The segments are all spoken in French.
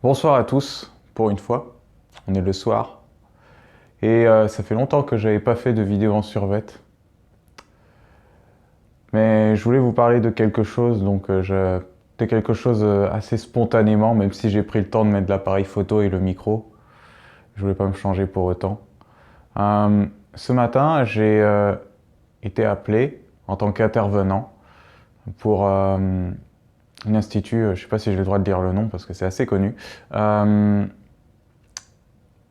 Bonsoir à tous, pour une fois. On est le soir. Et ça fait longtemps que j'avais pas fait de vidéo en survêt. Mais je voulais vous parler de quelque chose, de quelque chose assez spontanément, même si j'ai pris le temps de mettre l'appareil photo et le micro. Je voulais pas me changer pour autant. Euh, Ce matin, j'ai été appelé en tant qu'intervenant pour un institut, je sais pas si j'ai le droit de dire le nom parce que c'est assez connu.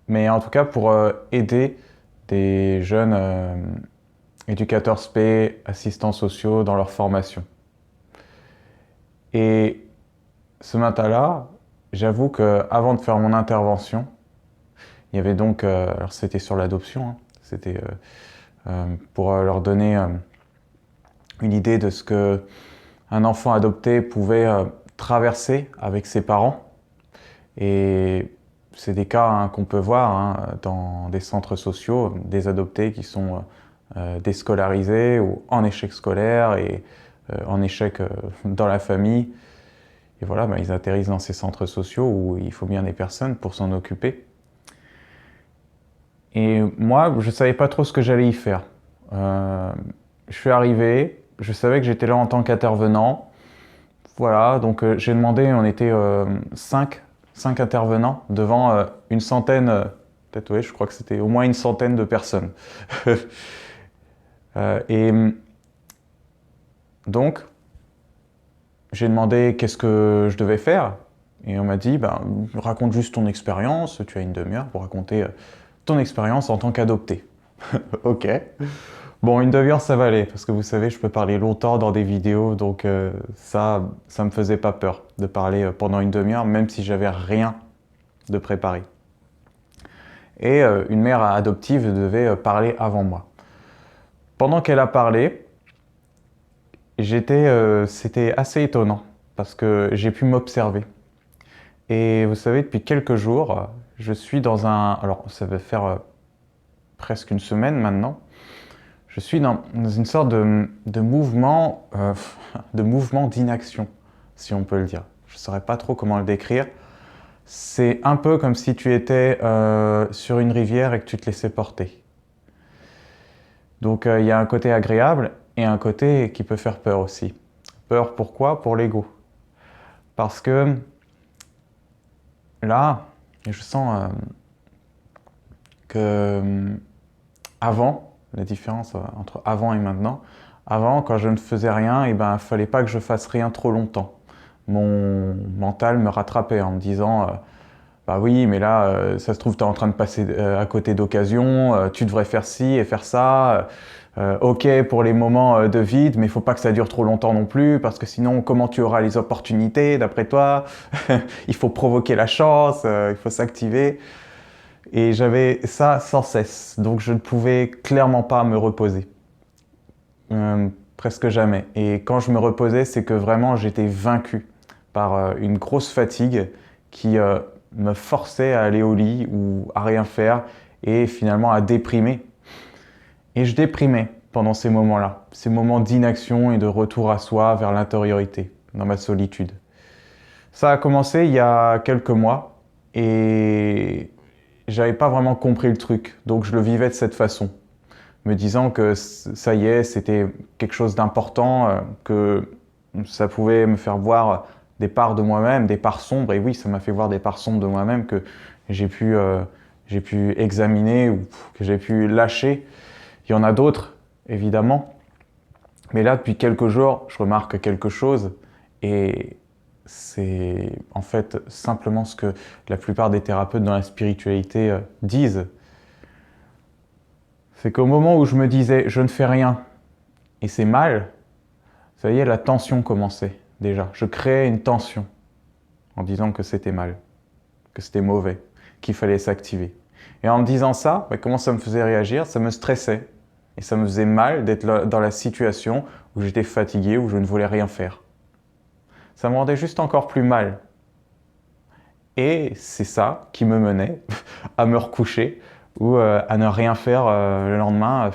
Mais en tout cas pour aider des jeunes éducateurs spé, assistants sociaux dans leur formation. Et ce matin-là, j'avoue qu'avant de faire mon intervention, il y avait donc, alors c'était sur l'adoption, hein, c'était pour leur donner une idée de ce que un enfant adopté pouvait traverser avec ses parents. Et c'est des cas qu'on peut voir dans des centres sociaux, des adoptés qui sont déscolarisés ou en échec scolaire et en échec dans la famille. Et voilà, ils atterrissent dans ces centres sociaux où il faut bien des personnes pour s'en occuper. Et moi, je ne savais pas trop ce que j'allais y faire. Je suis arrivé, je savais que j'étais là en tant qu'intervenant. Voilà, donc j'ai demandé, on était cinq intervenants devant une centaine, peut-être oui, je crois que c'était au moins une centaine de personnes. Et donc, j'ai demandé qu'est-ce que je devais faire. Et on m'a dit, raconte juste ton expérience, tu as une demi-heure pour raconter ton expérience en tant qu'adopté. Ok. Bon, une demi-heure, ça va aller, parce que vous savez, je peux parler longtemps dans des vidéos, donc ça me faisait pas peur de parler pendant une demi-heure, même si j'avais rien de préparé. Et une mère adoptive devait parler avant moi. Pendant qu'elle a parlé, c'était assez étonnant, parce que j'ai pu m'observer. Et vous savez, depuis quelques jours, je suis dans alors ça va faire presque une semaine maintenant, je suis dans une sorte de mouvement, de mouvement d'inaction, si on peut le dire. Je ne saurais pas trop comment le décrire. C'est un peu comme si tu étais sur une rivière et que tu te laissais porter. Donc il y a un côté agréable et un côté qui peut faire peur aussi. Peur pourquoi? Pour l'ego. Parce que là, je sens que avant, la différence entre avant et maintenant, avant, quand je ne faisais rien, il ne fallait pas que je fasse rien trop longtemps. Mon mental me rattrapait en me disant bah oui, mais là, ça se trouve, tu es en train de passer à côté d'occasions, tu devrais faire ci et faire ça. Ok pour les moments de vide, mais il faut pas que ça dure trop longtemps non plus, parce que sinon, comment tu auras les opportunités d'après toi? Il faut provoquer la chance, il faut s'activer. Et j'avais ça sans cesse, donc je ne pouvais clairement pas me reposer. Presque jamais. Et quand je me reposais, c'est que vraiment j'étais vaincu par une grosse fatigue qui me forçait à aller au lit ou à rien faire et finalement à déprimer. Et je déprimais pendant ces moments-là, ces moments d'inaction et de retour à soi vers l'intériorité, dans ma solitude. Ça a commencé il y a quelques mois et j'avais pas vraiment compris le truc, donc je le vivais de cette façon, me disant que ça y est, c'était quelque chose d'important, que ça pouvait me faire voir des parts de moi-même, des parts sombres, et oui, ça m'a fait voir des parts sombres de moi-même que j'ai pu, j'ai pu examiner ou que j'ai pu lâcher. Il y en a d'autres, évidemment, mais là, depuis quelques jours, je remarque quelque chose, et c'est en fait simplement ce que la plupart des thérapeutes dans la spiritualité disent. C'est qu'au moment où je me disais je ne fais rien et c'est mal, ça y est, la tension commençait déjà. Je créais une tension en disant que c'était mal, que c'était mauvais, qu'il fallait s'activer. Et en me disant ça, comment ça me faisait réagir? Ça me stressait. Et ça me faisait mal d'être dans la situation où j'étais fatigué, où je ne voulais rien faire. Ça me rendait juste encore plus mal. Et c'est ça qui me menait à me recoucher ou à ne rien faire le lendemain,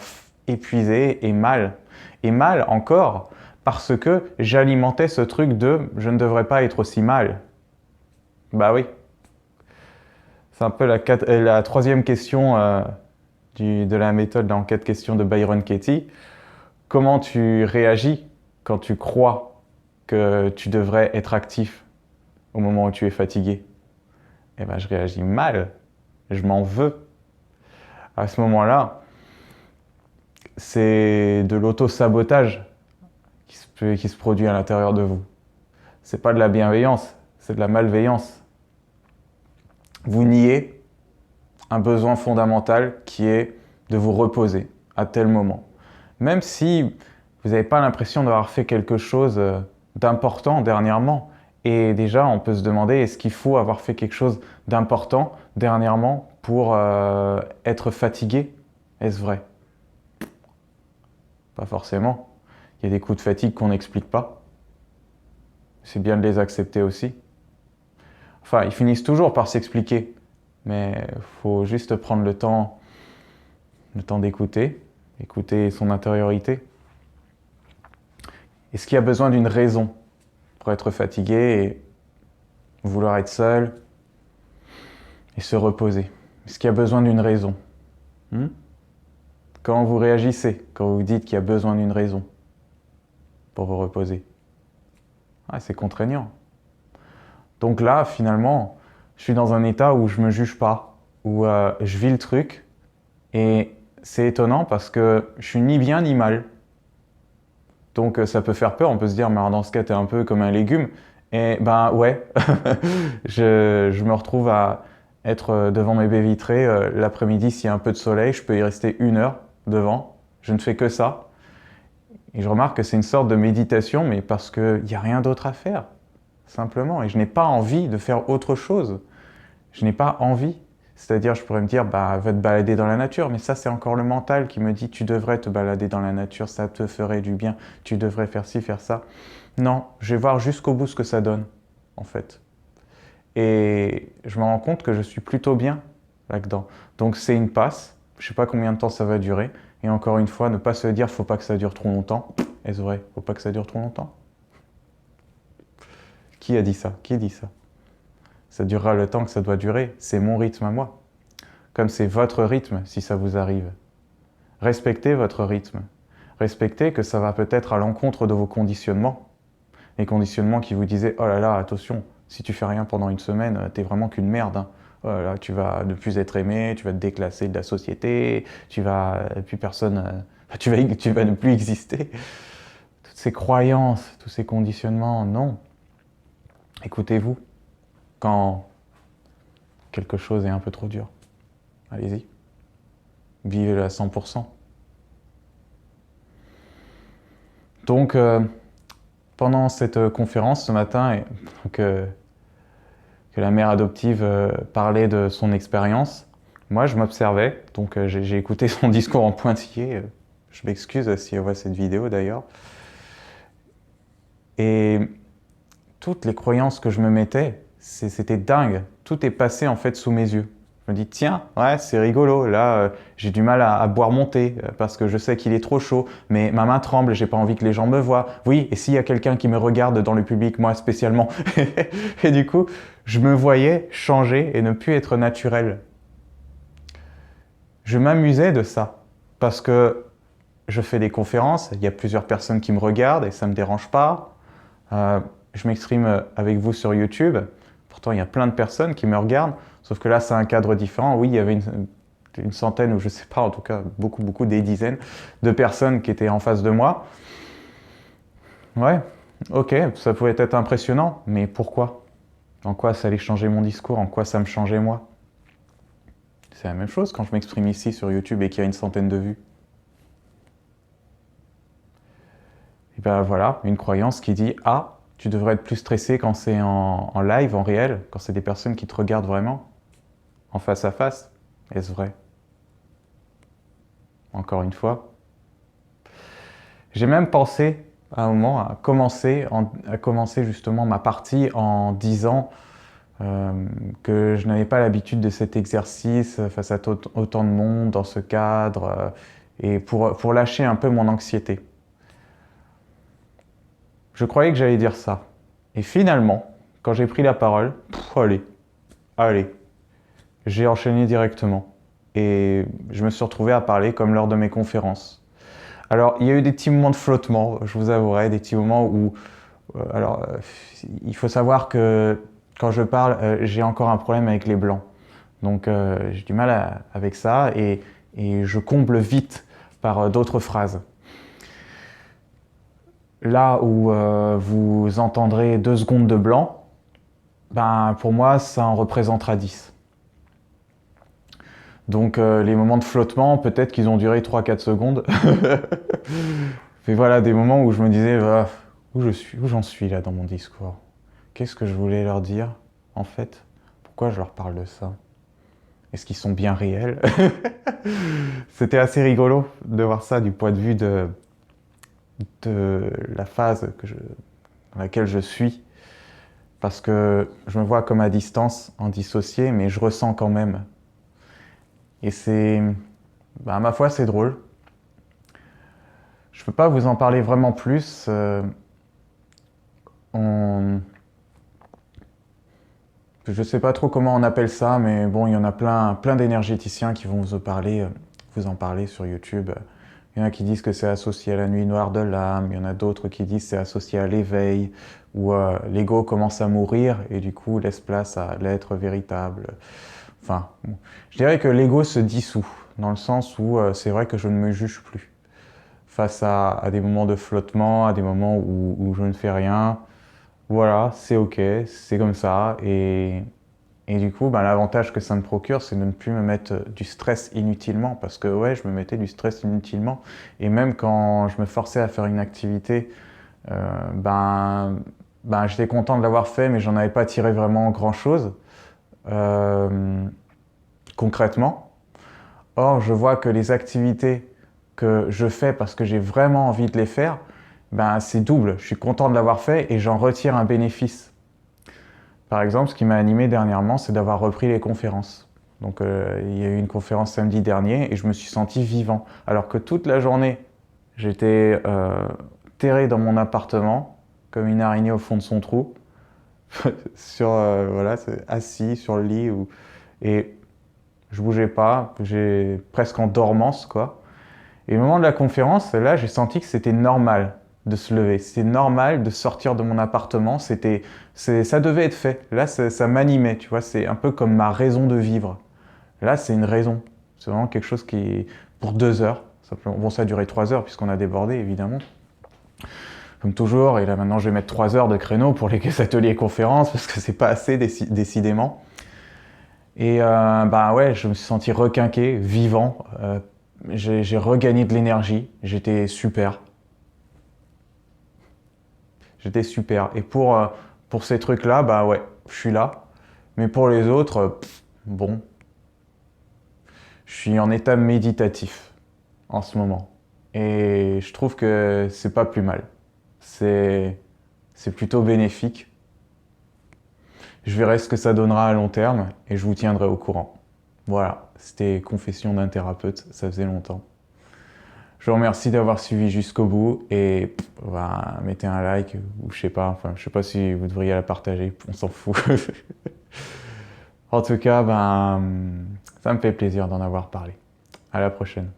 épuisé et mal. Et mal encore parce que j'alimentais ce truc de je ne devrais pas être aussi mal. Bah oui, C'est un peu la troisième question de la méthode d'enquête question de Byron Katie. Comment tu réagis quand tu crois que tu devrais être actif au moment où tu es fatigué? Eh ben, je réagis mal, je m'en veux. À ce moment-là, c'est de l'auto-sabotage qui se produit à l'intérieur de vous. C'est pas de la bienveillance, c'est de la malveillance. Vous niez un besoin fondamental qui est de vous reposer à tel moment. Même si vous n'avez pas l'impression d'avoir fait quelque chose d'important dernièrement. Et déjà, on peut se demander, est-ce qu'il faut avoir fait quelque chose d'important dernièrement pour être fatigué? Est-ce vrai? Pas forcément. Il y a des coups de fatigue qu'on n'explique pas. C'est bien de les accepter aussi. Enfin, ils finissent toujours par s'expliquer. Mais il faut juste prendre le temps d'écouter, écouter son intériorité. Est-ce qu'il y a besoin d'une raison pour être fatigué et vouloir être seul et se reposer? Est-ce qu'il y a besoin d'une raison? Quand vous réagissez, quand vous dites qu'il y a besoin d'une raison pour vous reposer, c'est contraignant. Donc là, finalement, je suis dans un état où je ne me juge pas, où je vis le truc, et c'est étonnant parce que je suis ni bien ni mal. Donc ça peut faire peur, on peut se dire, mais alors dans ce cas, t'es un peu comme un légume. Et ben ouais, je me retrouve à être devant mes baies vitrées l'après-midi, s'il y a un peu de soleil, je peux y rester 1 heure devant, je ne fais que ça. Et je remarque que c'est une sorte de méditation, mais parce qu'il n'y a rien d'autre à faire, simplement. Et je n'ai pas envie de faire autre chose. Je n'ai pas envie. C'est-à-dire, je pourrais me dire, va te balader dans la nature, mais ça, c'est encore le mental qui me dit, tu devrais te balader dans la nature, ça te ferait du bien, tu devrais faire ci, faire ça. Non, je vais voir jusqu'au bout ce que ça donne, en fait. Et je me rends compte que je suis plutôt bien là-dedans. Donc c'est une passe, je ne sais pas combien de temps ça va durer, et encore une fois, ne pas se dire, faut pas que ça dure trop longtemps. Est-ce vrai? Faut pas que ça dure trop longtemps? Qui a dit ça? Qui dit ça? Ça durera le temps que ça doit durer, c'est mon rythme à moi. Comme c'est votre rythme si ça vous arrive. Respectez votre rythme. Respectez que ça va peut-être à l'encontre de vos conditionnements. Les conditionnements qui vous disaient « Oh là là, attention, si tu fais rien pendant une semaine, t'es vraiment qu'une merde. Hein. Oh là là, tu vas ne plus être aimé, tu vas te déclasser de la société, tu vas plus personne, tu vas ne plus exister. » Toutes ces croyances, tous ces conditionnements, non. Écoutez-vous quand quelque chose est un peu trop dur. Allez-y. Vivez-le à 100%. Donc, pendant cette conférence ce matin, que la mère adoptive parlait de son expérience, moi je m'observais, donc j'ai écouté son discours en pointillé. Je m'excuse si elle voit cette vidéo d'ailleurs. Et toutes les croyances que je me mettais, c'était dingue. Tout est passé en fait sous mes yeux. Je me dis, tiens, ouais, c'est rigolo, là, j'ai du mal à boire mon thé parce que je sais qu'il est trop chaud, mais ma main tremble, j'ai pas envie que les gens me voient. Oui, et s'il y a quelqu'un qui me regarde dans le public, moi spécialement. Et du coup, je me voyais changer et ne plus être naturel. Je m'amusais de ça parce que je fais des conférences, il y a plusieurs personnes qui me regardent et ça ne me dérange pas. Je m'exprime avec vous sur YouTube. Pourtant, il y a plein de personnes qui me regardent, sauf que là, c'est un cadre différent. Oui, il y avait une centaine, ou je ne sais pas, en tout cas, beaucoup, des dizaines de personnes qui étaient en face de moi. Ouais, ok, ça pouvait être impressionnant, mais pourquoi? En quoi ça allait changer mon discours? En quoi ça me changeait moi? C'est la même chose quand je m'exprime ici sur YouTube et qu'il y a une centaine de vues. Et ben voilà, une croyance qui dit « Ah, tu devrais être plus stressé quand c'est en live, en réel, quand c'est des personnes qui te regardent vraiment, en face à face. » Est-ce vrai? Encore une fois. J'ai même pensé à un moment à commencer justement ma partie en disant que je n'avais pas l'habitude de cet exercice face à autant de monde dans ce cadre et pour lâcher un peu mon anxiété. Je croyais que j'allais dire ça. Et finalement, quand j'ai pris la parole, allez, j'ai enchaîné directement. Et je me suis retrouvé à parler comme lors de mes conférences. Alors, il y a eu des petits moments de flottement, je vous avouerai, des petits moments où... il faut savoir que quand je parle, j'ai encore un problème avec les blancs. Donc, j'ai du mal avec ça et je comble vite par d'autres phrases. Là où vous entendrez 2 secondes de blanc, ben, pour moi, ça en représentera 10. Donc les moments de flottement, peut-être qu'ils ont duré 3-4 secondes. Mais voilà, des moments où je me disais, ah, où j'en suis là dans mon discours? Qu'est-ce que je voulais leur dire, en fait? Pourquoi je leur parle de ça? Est-ce qu'ils sont bien réels? C'était assez rigolo de voir ça du point de vue de la phase dans laquelle je suis. Parce que je me vois comme à distance, en dissocié, mais je ressens quand même. Et c'est... Ben, à ma foi, c'est drôle. Je ne peux pas vous en parler vraiment plus. Je ne sais pas trop comment on appelle ça, mais bon, il y en a plein d'énergéticiens qui vont vous en parler sur YouTube. Il y en a qui disent que c'est associé à la nuit noire de l'âme, il y en a d'autres qui disent que c'est associé à l'éveil, où l'ego commence à mourir et du coup laisse place à l'être véritable. Enfin, bon. Je dirais que l'ego se dissout, dans le sens où c'est vrai que je ne me juge plus. Face à des moments de flottement, à des moments où je ne fais rien, voilà, c'est ok, c'est comme ça. Et du coup, ben, l'avantage que ça me procure, c'est de ne plus me mettre du stress inutilement. Parce que ouais, je me mettais du stress inutilement. Et même quand je me forçais à faire une activité, j'étais content de l'avoir fait, mais j'en avais pas tiré vraiment grand-chose, concrètement. Or, je vois que les activités que je fais parce que j'ai vraiment envie de les faire, ben, c'est double. Je suis content de l'avoir fait et j'en retire un bénéfice. Par exemple, ce qui m'a animé dernièrement, c'est d'avoir repris les conférences. Donc, il y a eu une conférence samedi dernier et je me suis senti vivant. Alors que toute la journée, j'étais terré dans mon appartement, comme une araignée au fond de son trou, voilà, assis sur le lit et je bougeais pas, j'ai presque en dormance, quoi. Et au moment de la conférence, là, j'ai senti que c'était normal de se lever. C'était normal de sortir de mon appartement. Ça devait être fait. Là, ça m'animait, tu vois. C'est un peu comme ma raison de vivre. Là, c'est une raison. C'est vraiment quelque chose qui, pour 2 heures, simplement. Bon, ça a duré 3 heures puisqu'on a débordé, évidemment. Comme toujours. Et là, maintenant, je vais mettre 3 heures de créneau pour les ateliers et conférences parce que c'est pas assez, décidément. Et ouais, je me suis senti requinqué, vivant. J'ai regagné de l'énergie. J'étais super. J'étais super. Et pour ces trucs-là, bah ouais, je suis là. Mais pour les autres, bon, je suis en état méditatif en ce moment. Et je trouve que c'est pas plus mal. C'est plutôt bénéfique. Je verrai ce que ça donnera à long terme et je vous tiendrai au courant. Voilà, c'était Confession d'un thérapeute, ça faisait longtemps. Je vous remercie d'avoir suivi jusqu'au bout et mettez un like ou je sais pas si vous devriez la partager, on s'en fout. En tout cas, ça me fait plaisir d'en avoir parlé. À la prochaine.